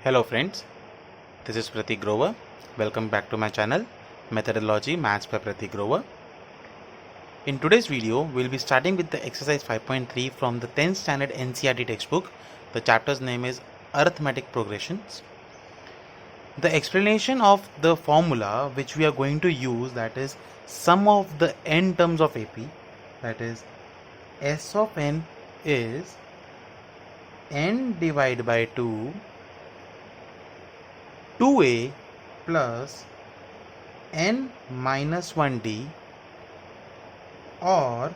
Hello friends, this is Pratik Grover. Welcome back to my channel Methodology Maths by Pratik Grover. In today's video, we'll be starting with the exercise 5.3 from the 10th standard NCERT textbook. The chapter's name is Arithmetic Progressions. The explanation of the formula which we are going to use, that is sum of the n terms of AP, that is S of n is n divided by 2a plus n minus 1d, or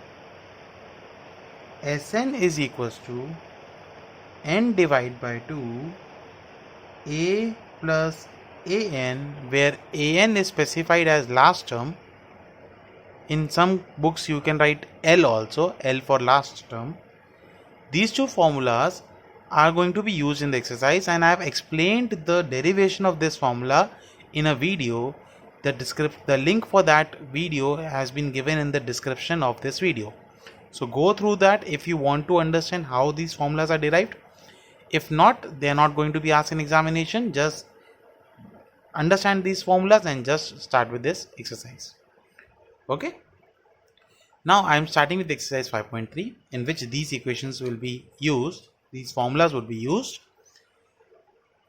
Sn is equals to n divided by 2 a plus an, where an is specified as last term. In some books you can write L also, L for last term. These two formulas are going to be used in the exercise, and I have explained the derivation of this formula in a video. The link for that video has been given in the description of this video. So go through that if you want to understand how these formulas are derived. If not, they are not going to be asked in examination. Just understand these formulas and just start with this exercise. Okay. Now I am starting with exercise 5.3, in which these equations will be used. These formulas would be used.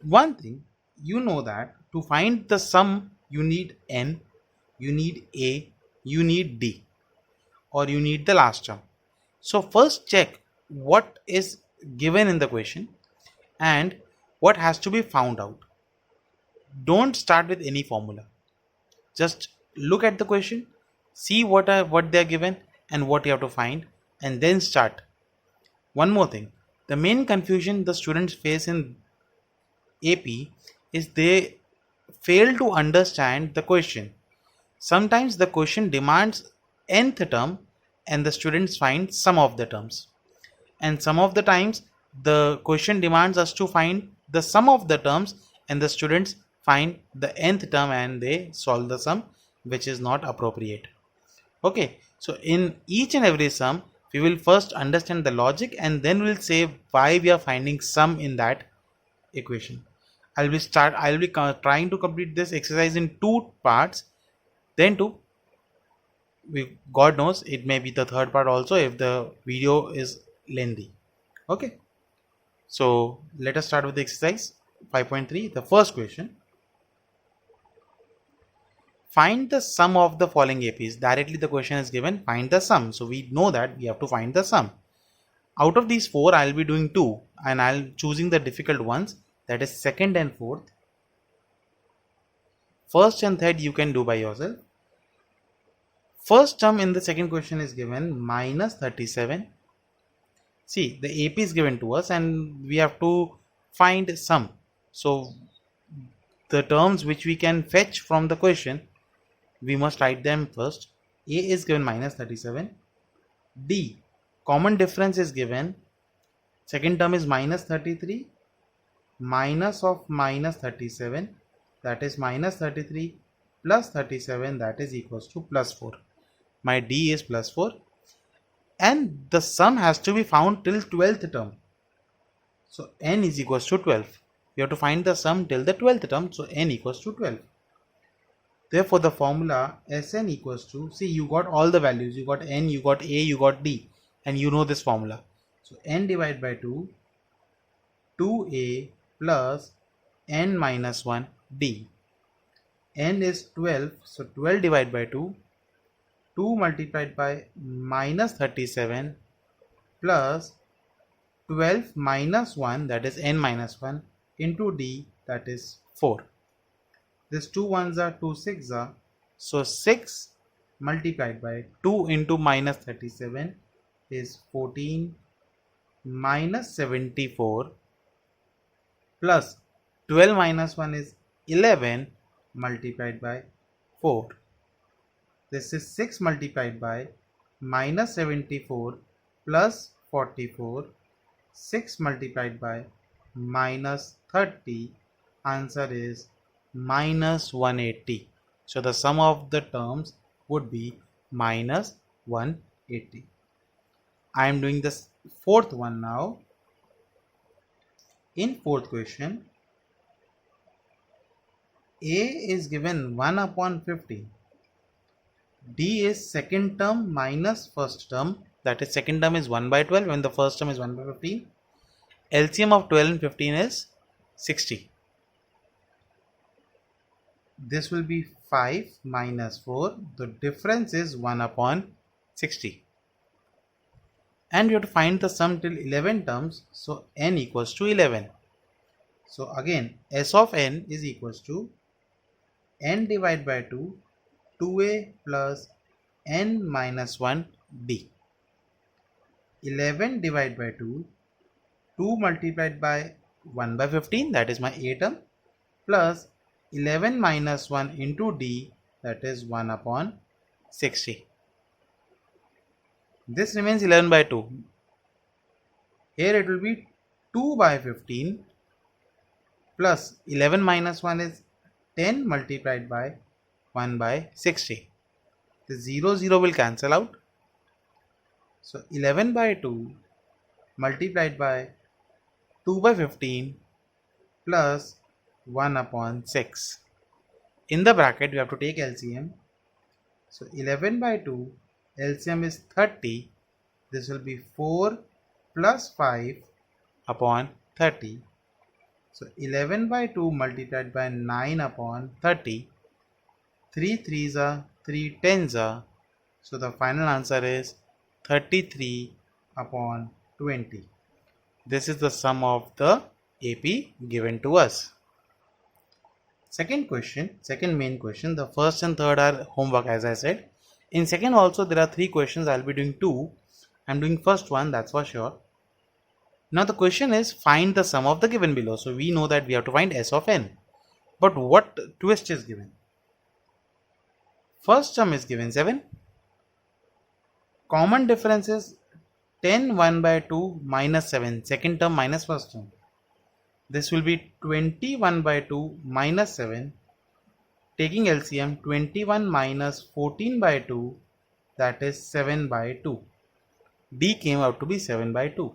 One thing, you know that to find the sum you need n, you need a, you need d, or you need the last term. So first check what is given in the question and what has to be found out. Don't start with any formula. Just look at the question, see what they are given and what you have to find, and then start. One more thing, the main confusion the students face in AP is they fail to understand the question. Sometimes the question demands nth term and the students find sum of the terms, and some of the times the question demands us to find the sum of the terms and the students find the nth term and they solve the sum, which is not appropriate. Okay, so in each and every sum we will first understand the logic and then we'll say why we are finding sum in that equation. I'll be trying to complete this exercise in two parts. Then God knows, it may be the third part also if the video is lengthy. Okay, so let us start with the exercise 5.3. The first question, find the sum of the following APs. Directly the question is given, find the sum. So we know that we have to find the sum. Out of these four, I'll be doing two and I'll choosing the difficult ones, that is second and fourth. First and third you can do by yourself. First term in the second question is given minus 37. See, the AP is given to us and we have to find sum. So the terms which we can fetch from the question, we must write them first. A is given minus 37. D, common difference is given. Second term is minus 33. Minus of minus 37, that is minus 33 plus 37, that is equals to plus 4. My D is plus 4. And the sum has to be found till 12th term. So n is equals to 12. We have to find the sum till the 12th term. So n equals to 12. Therefore the formula Sn equals to, see, you got all the values. You got n, you got a, you got d, and you know this formula. So n divided by 2a plus n minus 1 d. N is 12, so 12 divided by 2 multiplied by minus 37 plus 12 minus 1, that is n minus 1, into d, that is 4. This 2 ones are 2 6 are, so 6 multiplied by 2 into minus 37 is 14 minus 74 plus 12 minus 1 is 11 multiplied by 4. This is 6 multiplied by minus 74 plus 44. 6 multiplied by minus 30. Answer is minus 180. So the sum of the terms would be minus 180. I am doing this fourth one now. In fourth question, A is given 1 upon 50. D is second term minus first term. That is, second term is 1 by 12 when the first term is 1 by 15. LCM of 12 and 15 is 60. This will be 5 minus 4. The difference is 1 upon 60. And you have to find the sum till 11 terms. So n equals to 11. So again, S of n is equals to n divided by 2, 2a plus n minus 1 d. 11 divided by 2, 2 multiplied by 1 by 15, that is my a term, plus 11 minus 1 into d, that is 1 upon 60. This remains 11 by 2. Here it will be 2 by 15 plus 11 minus 1 is 10 multiplied by 1 by 60. The 0 0 will cancel out. So 11 by 2 multiplied by 2 by 15 plus 1 upon 6. In the bracket we have to take LCM. So 11 by 2 LCM is 30. This will be 4 plus 5 upon 30. So 11 by 2 multiplied by 9 upon 30. 3 3s are 3 10s are. So the final answer is 33 upon 20. This is the sum of the AP given to us. Second question, second main question. The first and third are homework, as I said. In second also there are 3 questions. I will be doing 2. I am doing first one, that's for sure. Now the question is find the sum of the given below. So we know that we have to find S of n. But what twist is given? First term is given 7. Common difference is 10 1 by 2 minus 7. Second term minus first term. This will be 21 by 2 minus 7. Taking LCM, 21 minus 14 by 2, that is 7 by 2. D came out to be 7 by 2.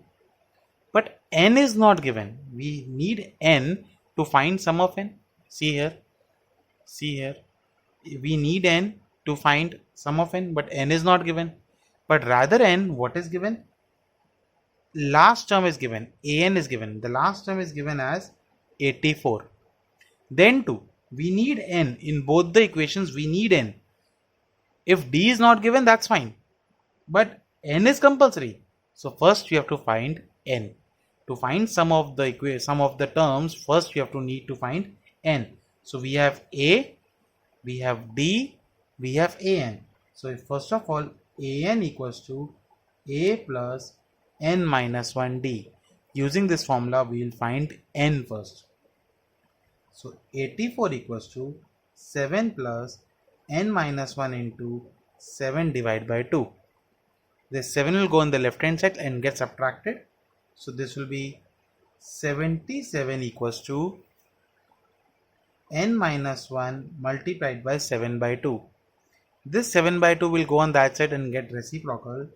But n is not given. We need n to find sum of n. See here. See here. We need n to find sum of n, but n is not given. But rather n, what is given? Last term is given. An is given. The last term is given as 84. Then 2. We need n. In both the equations, we need n. If d is not given, that's fine. But n is compulsory. So first we have to find n. To find some of the terms, first we have to need to find n. So we have a, we have d, we have an. So first of all, an equals to a plus n minus 1d. Using this formula, we will find n first. So 84 equals to 7 plus n minus 1 into 7 divided by 2. This 7 will go on the left hand side and get subtracted. So this will be 77 equals to n minus 1 multiplied by 7 by 2. This 7 by 2 will go on that side and get reciprocal.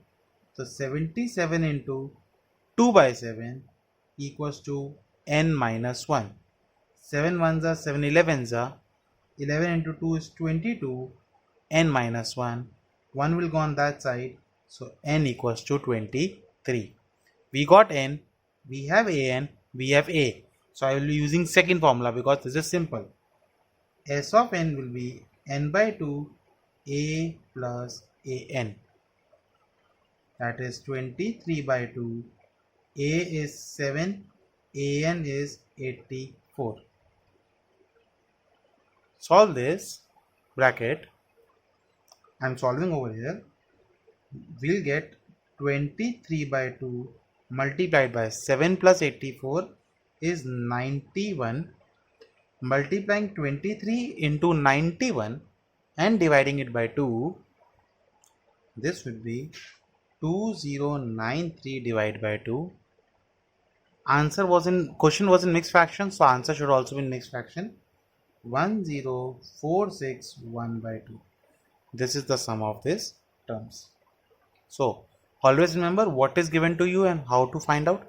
So 77 into 2 by 7 equals to n minus 1. 7 1s are 7 11s are. 11 into 2 is 22. N minus 1. 1 will go on that side. So n equals to 23. We got n. We have an. We have a. So I will be using second formula because this is simple. S of n will be n by 2 a plus an. That is 23 by 2. A is 7. An is 84. Solve this bracket. I am solving over here. We'll get 23 by 2 multiplied by 7 plus 84 is 91. Multiplying 23 into 91 and dividing it by 2, this would be 2093 divided by 2. Question was in mixed fraction, so answer should also be in mixed fraction. 10461 by 2. This is the sum of these terms. So always remember what is given to you and how to find out.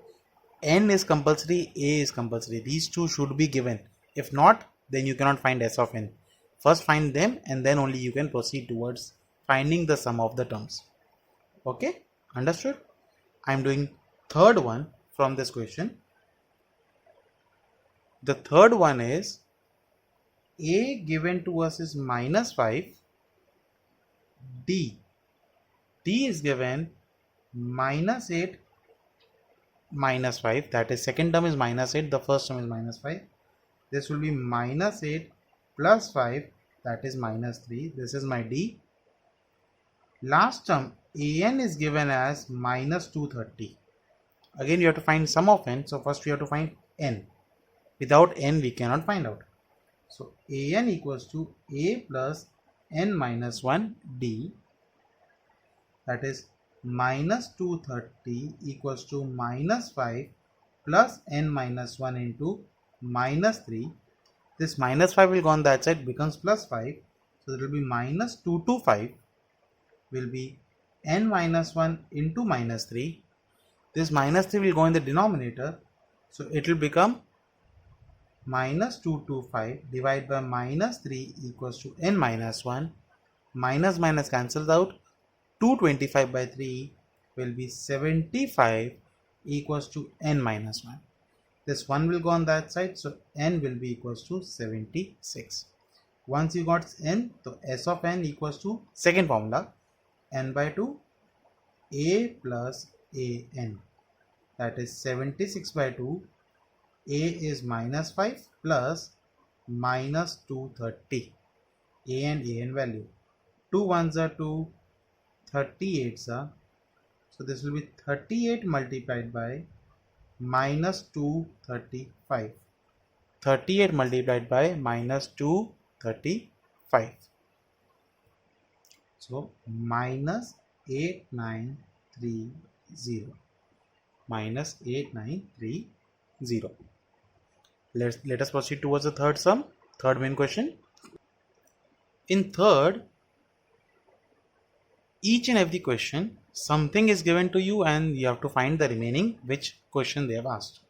N is compulsory, A is compulsory. These two should be given. If not, then you cannot find S of n. First find them and then only you can proceed towards finding the sum of the terms. Okay, understood? I am doing third one from this question. The third one is A given to us is minus 5, D is given minus 8 minus 5, that is second term is minus 8, the first term is minus 5. This will be minus 8 plus 5, that is minus 3. This is my D. Last term an is given as minus 230. Again you have to find sum of n, so first we have to find n. Without n we cannot find out. So an equals to a plus n minus 1 d, that is minus 230 equals to minus 5 plus n minus 1 into minus 3. This minus 5 will go on that side, becomes plus 5. So it will be minus 225 will be n minus 1 into minus 3. This minus 3 will go in the denominator. So it will become minus 225 divided by minus 3 equals to n minus 1. Minus minus cancels out. 225 by 3 will be 75 equals to n minus 1. This 1 will go on that side, so n will be equals to 76. Once you got n, so S of n equals to second formula, n by 2 a plus a n, that is 76 by 2. A is minus 5 plus minus 230. A and value. 2 ones are 2, 38s are. So this will be 38 multiplied by minus 235. 38 multiplied by minus 235. So minus 8930. Minus 8930. Let us proceed towards the third sum, third main question. In third, each and every question, something is given to you and you have to find the remaining which question they have asked.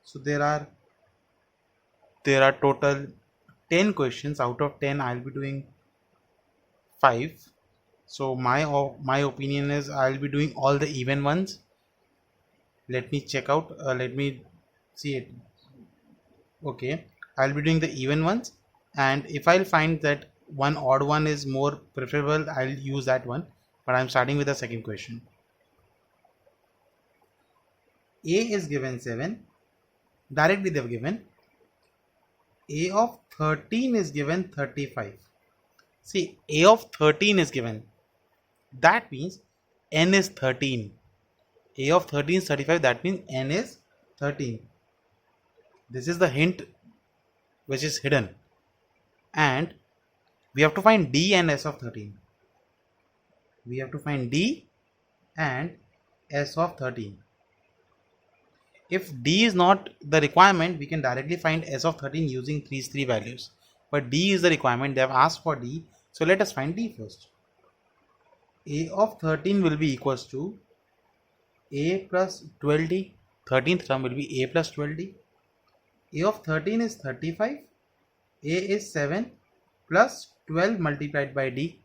So there are total 10 questions. Out of 10 I will be doing 5. So my opinion is I will be doing all the even ones. Let me check out, let me see it. Okay, I'll be doing the even ones, and if I'll find that one odd one is more preferable, I'll use that one, but I'm starting with the second question. A is given 7. Directly they've given A of 13 is given 35. See, A of 13 is given. That means n is 13. A of 13 is 35. That means n is 13. This is the hint which is hidden. And we have to find D and S of 13. We have to find D and S of 13. If D is not the requirement, we can directly find S of 13 using these three values. But D is the requirement. They have asked for D. So let us find D first. A of 13 will be equals to A plus 12D. 13th term will be A plus 12D. A of 13 is 35. A is 7 plus 12 multiplied by D.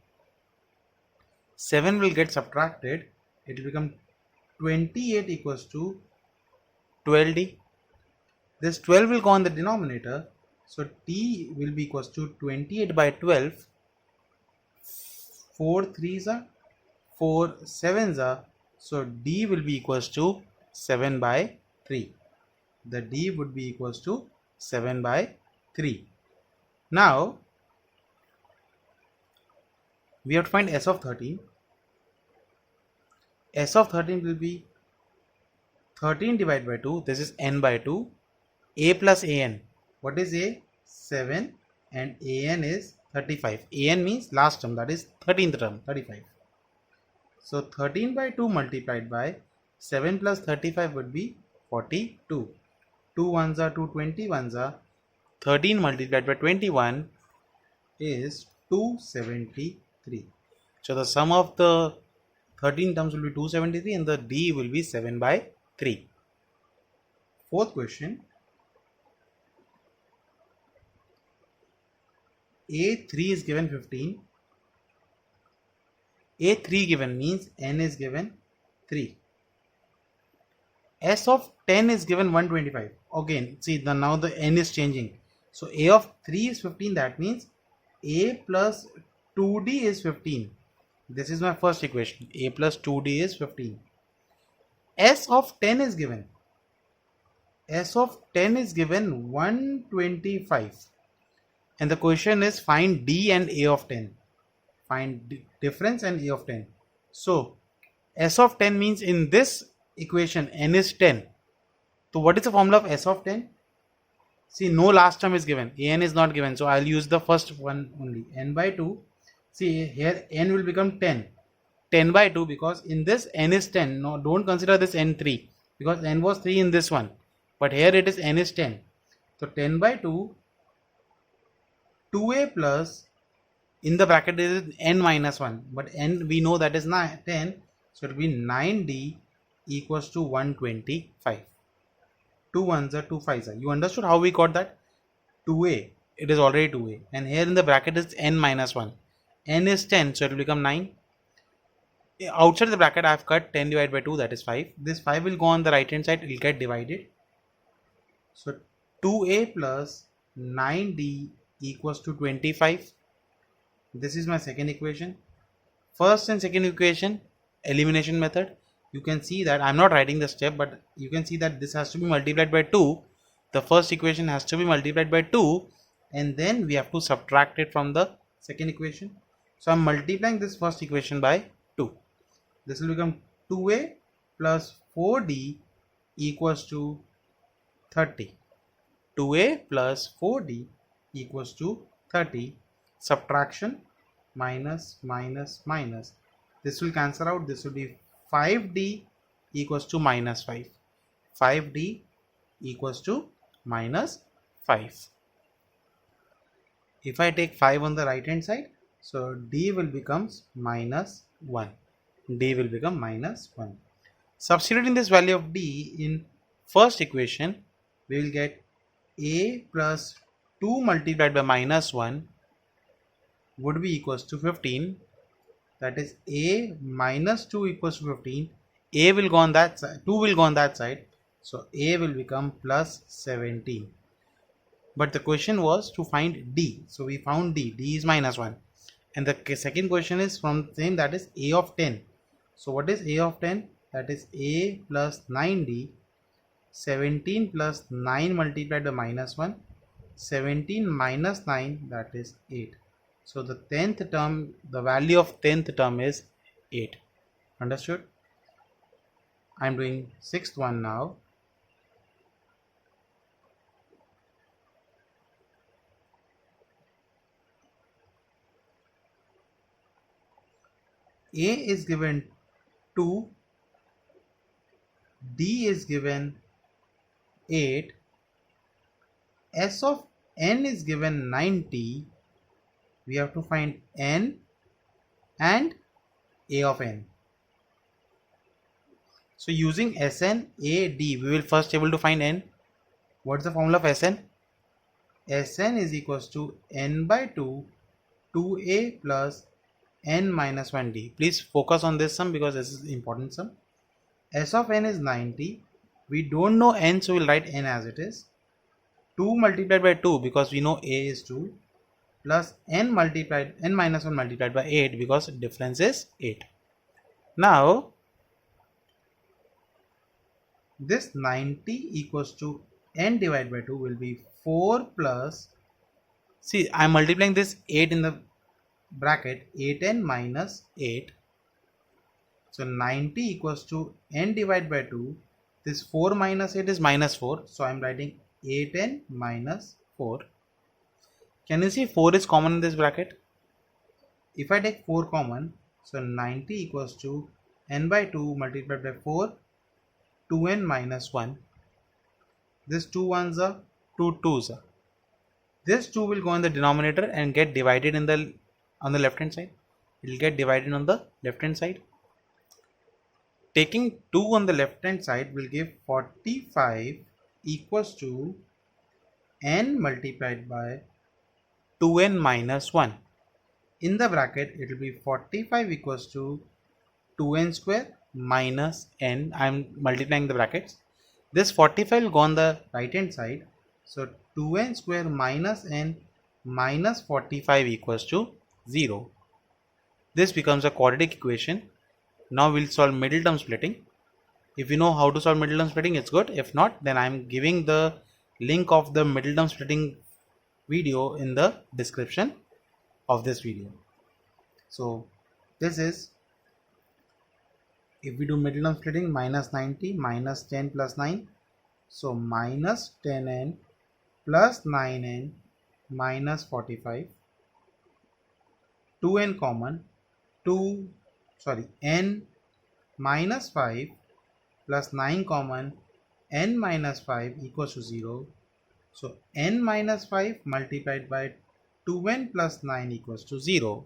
7 will get subtracted. It will become 28 equals to 12D. This 12 will go on the denominator. So D will be equals to 28 by 12. 4 3s are, 4 7s are. So D will be equals to 7 by 3. The D would be equals to 7 by 3. Now we have to find S of 13. S of 13 will be 13 divided by 2. This is n by 2. A plus an. What is A? 7 and an is 35. An means last term, that is 13th term, 35. So 13 by 2 multiplied by 7 plus 35 would be 42. 2 ones are 2, 20 ones are. 13 multiplied by 21 is 273. So the sum of the 13 terms will be 273 and the D will be 7 by 3. Fourth question. A3 is given 15. A3 given means n is given 3. S of 10 is given 125. Again, see now the n is changing. So A of 3 is 15. That means A plus 2D is 15. This is my first equation. A plus 2D is 15. S of 10 is given. S of 10 is given 125. And the question is find D and A of 10. Find difference and A of 10. So S of 10 means in this equation n is 10. So what is the formula of S of 10? See, no last term is given. An is not given. So I'll use the first one only. N by 2. See here n will become 10. 10 by 2 because in this n is 10. No, don't consider this n3 because n was 3 in this one. But here it is n is 10. So 10 by 2, 2a plus, in the bracket is n minus 1. But n we know that is 10. So it will be 9d equals to 125. 2 ones are 2 5s are. You understood how we got that? 2a. It is already 2a. And here in the bracket is n minus 1. N is 10. So it will become 9. Outside the bracket I have cut 10 divided by 2, that is 5. This 5 will go on the right hand side. It will get divided. So 2a plus 9d equals to 25. This is my second equation. First and second equation, elimination method. You can see that I'm not writing the step, but you can see that this has to be multiplied by 2. The first equation has to be multiplied by 2 and then we have to subtract it from the second equation. So I'm multiplying this first equation by 2. This will become 2a plus 4d equals to 30. 2a plus 4d equals to 30. Subtraction, minus, minus, minus. This will cancel out. This will be 5d equals to minus 5. 5d equals to minus 5. If I take 5 on the right hand side, so d will become minus 1. D will become minus 1. Substituting this value of d in first equation, we will get a plus 2 multiplied by minus 1 would be equals to 15. That is a minus 2 equals to 15. A will go on that side, 2 will go on that side. So a will become plus 17. But the question was to find d. So we found d. D is minus 1. And the second question is from the same, that is a of 10. So what is a of 10? That is a plus 9d. 17 plus 9 multiplied by minus 1. 17 minus 9, that is 8. So the 10th term, the value of 10th term is 8. Understood? I am doing 6th one now. A is given 2, D is given 8, S of n is given 90. We have to find n and a of n. So using Sn, A, D, we will first able to find n. What is the formula of Sn? Sn is equals to n by 2, 2a plus n minus 1d. Please focus on this sum because this is important sum. S of n is 90. We don't know n, so we'll write n as it is. 2 multiplied by 2 because we know a is 2. Plus n minus 1 multiplied by 8 because difference is 8. Now this 90 equals to n divided by 2 will be 4 plus, see I am multiplying this 8 in the bracket, 8n minus 8. So 90 equals to n divided by 2. This 4 minus 8 is minus 4. So I am writing 8n minus 4. Can you see 4 is common in this bracket? If I take 4 common, so 90 equals to n by 2 multiplied by 4, 2n minus 1. This 2 ones are 2 2s are. This 2 will go in the denominator and get divided in the on the left hand side. It will get divided on the left hand side. Taking 2 on the left hand side will give 45 equals to n multiplied by 2n minus 1. In the bracket, it will be 45 equals to 2n square minus n. I am multiplying the brackets. This 45 will go on the right hand side. So 2n square minus n minus 45 equals to 0. This becomes a quadratic equation. Now we'll solve middle term splitting. If you know how to solve middle term splitting, it's good. If not, then I am giving the link of the middle term splitting video in the description of this video. So this is, if we do middle term splitting, minus 90 minus 10 plus 9, so minus 10n plus 9n minus 45, 2n common, n minus 5 plus 9 common, n minus 5 equals to 0. So n minus 5 multiplied by 2n plus 9 equals to 0.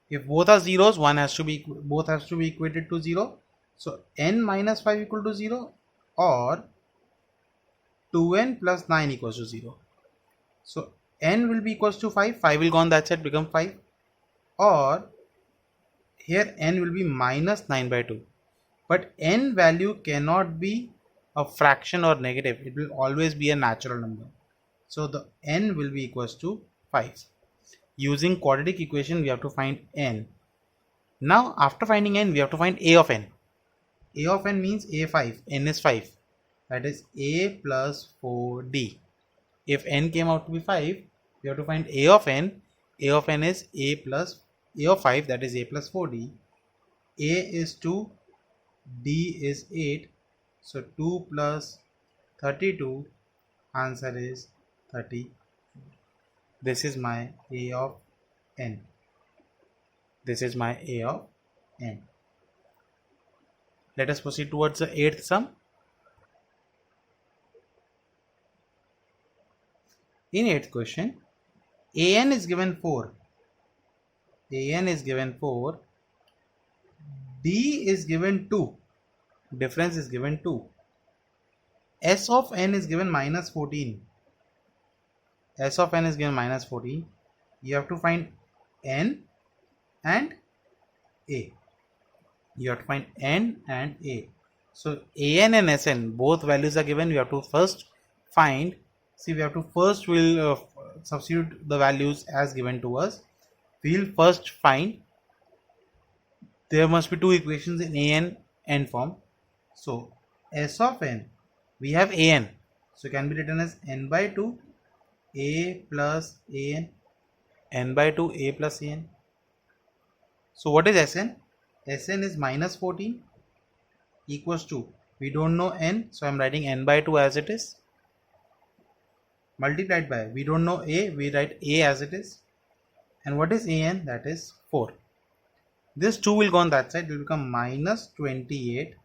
If both are zeros, both has to be equated to 0. So n minus 5 equal to 0 or 2n plus 9 equals to 0. So n will be equals to 5. 5 will go on that side, become 5. Or here n will be minus 9 by 2. But n value cannot be a fraction or negative. It will always be a natural number. So the n will be equals to 5. Using quadratic equation, we have to find n. Now after finding n, we have to find a of n. A of n means a5. N is 5. That is a plus 4d. If n came out to be 5, we have to find a of n. A of n is a of 5, that is a plus 4d. A is 2, d is 8. So 2 plus 32, answer is 30. This is my a of n. This is my a of n. Let us proceed towards the 8th sum. In 8th question, an is given 4. An is given 4. D is given 2. Difference is given 2. S of n is given minus 14. S of n is given minus 14. You have to find n and a. You have to find n and a. So an and sn, both values are given. We have to first find. See, we have to first will substitute the values as given to us. We will first find. There must be two equations in an n form. So S of n, we have an. So can be written as n by 2 a plus an, n by 2 a plus an. So what is Sn? Sn is minus 14 equals to, we don't know n, so I am writing n by 2 as it is, multiplied by, we don't know a, we write a as it is. And what is an? That is 4. This 2 will go on that side, it will become minus 28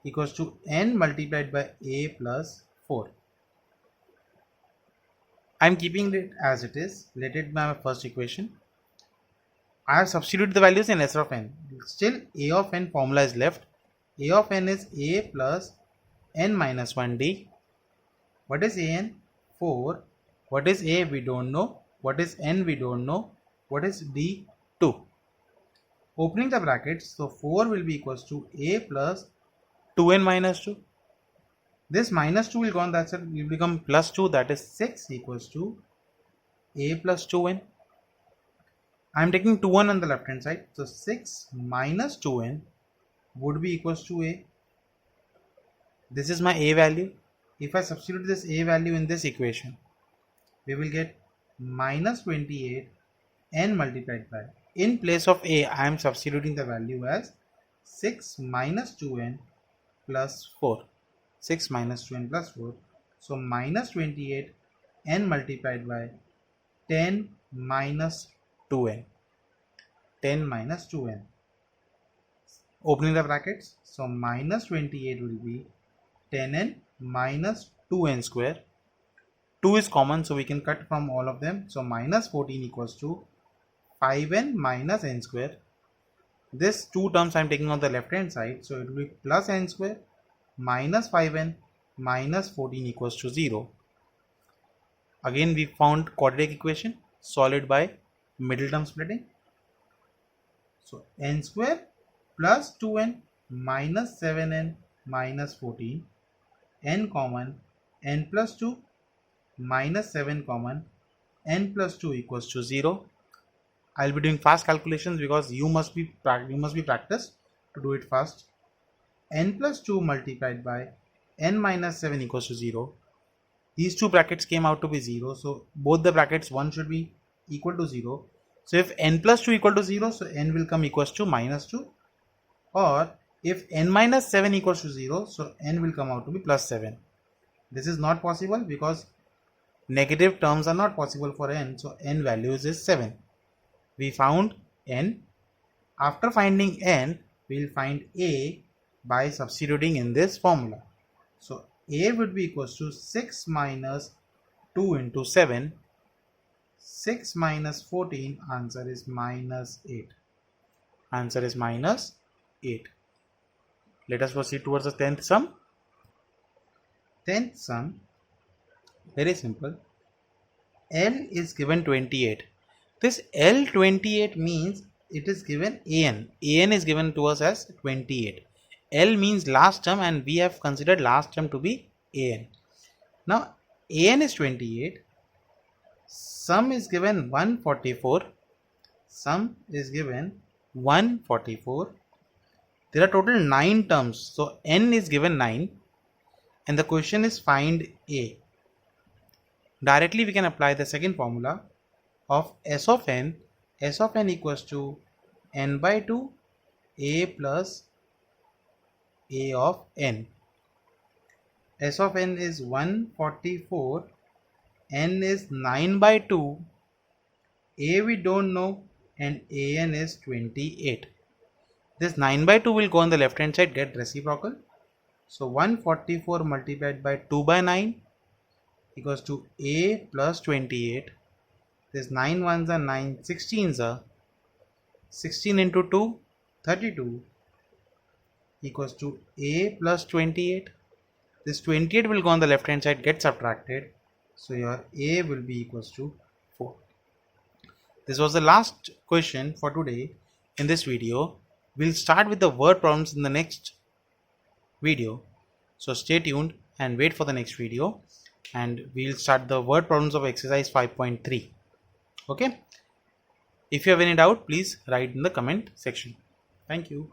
equals to n multiplied by a plus 4. I am keeping it as it is. Let it be my first equation. I have substituted the values in S of n. Still a of n formula is left. A of n is a plus n minus 1d. What is an? 4. What is a? We don't know. What is n? We don't know. What is d? 2. Opening the brackets, so 4 will be equals to a plus 2n minus 2. This minus 2 will go on that side, will become plus 2, that is 6 equals to a plus 2n. I am taking 2n on the left hand side, so 6 minus 2n would be equals to a. This is my a value. If I substitute this a value in this equation, we will get minus 28 n multiplied by, in place of a, I am substituting the value as 6 minus 2n plus 4. 6 minus 2n plus 4. So minus 28 n multiplied by 10 minus 2n. 10 minus 2n. Opening the brackets. So minus 28 will be 10n minus 2n square. 2 is common, so we can cut from all of them. So minus 14 equals to 5n minus n square. This two terms I am taking on the left hand side, so it will be plus n square minus 5n minus 14 equals to 0. Again we found quadratic equation, solve it by middle term splitting. So n square plus 2n minus 7n minus 14, n common, n plus 2 minus 7 common, n plus 2 equals to 0. I'll be doing fast calculations because you must be practiced to do it fast. N plus 2 multiplied by n minus 7 equals to 0. These two brackets came out to be 0, so both the brackets, one should be equal to 0. So if n plus 2 equal to 0, so n will come equals to minus 2, or if n minus 7 equals to 0, so n will come out to be plus 7. This is not possible because negative terms are not possible for n, so n values is 7. We found n. After finding n, we will find a by substituting in this formula. So a would be equals to 6 minus 2 into 7. 6 minus 14, answer is minus 8. Answer is minus 8. Let us proceed towards the 10th sum. 10th sum, very simple. L is given 28. This L28 means it is given an. An is given to us as 28. L means last term and we have considered last term to be an. Now an is 28. Sum is given 144. Sum is given 144. There are total 9 terms. So n is given 9. And the question is find a. Directly we can apply the second formula of S of n. S of n equals to n by 2 a plus a of n. S of n is 144. N is 9 by 2. A we don't know and an is 28. This 9 by 2 will go on the left hand side, get reciprocal. So 144 multiplied by 2 by 9 equals to a plus 28. This 9 ones are 9, 16s are 16 into 2, 32 equals to a plus 28. This 28 will go on the left hand side, get subtracted. So your a will be equals to 4. This was the last question for today in this video. We'll start with the word problems in the next video. So stay tuned and wait for the next video. And we'll start the word problems of exercise 5.3. Okay. If you have any doubt, please write in the comment section. Thank you.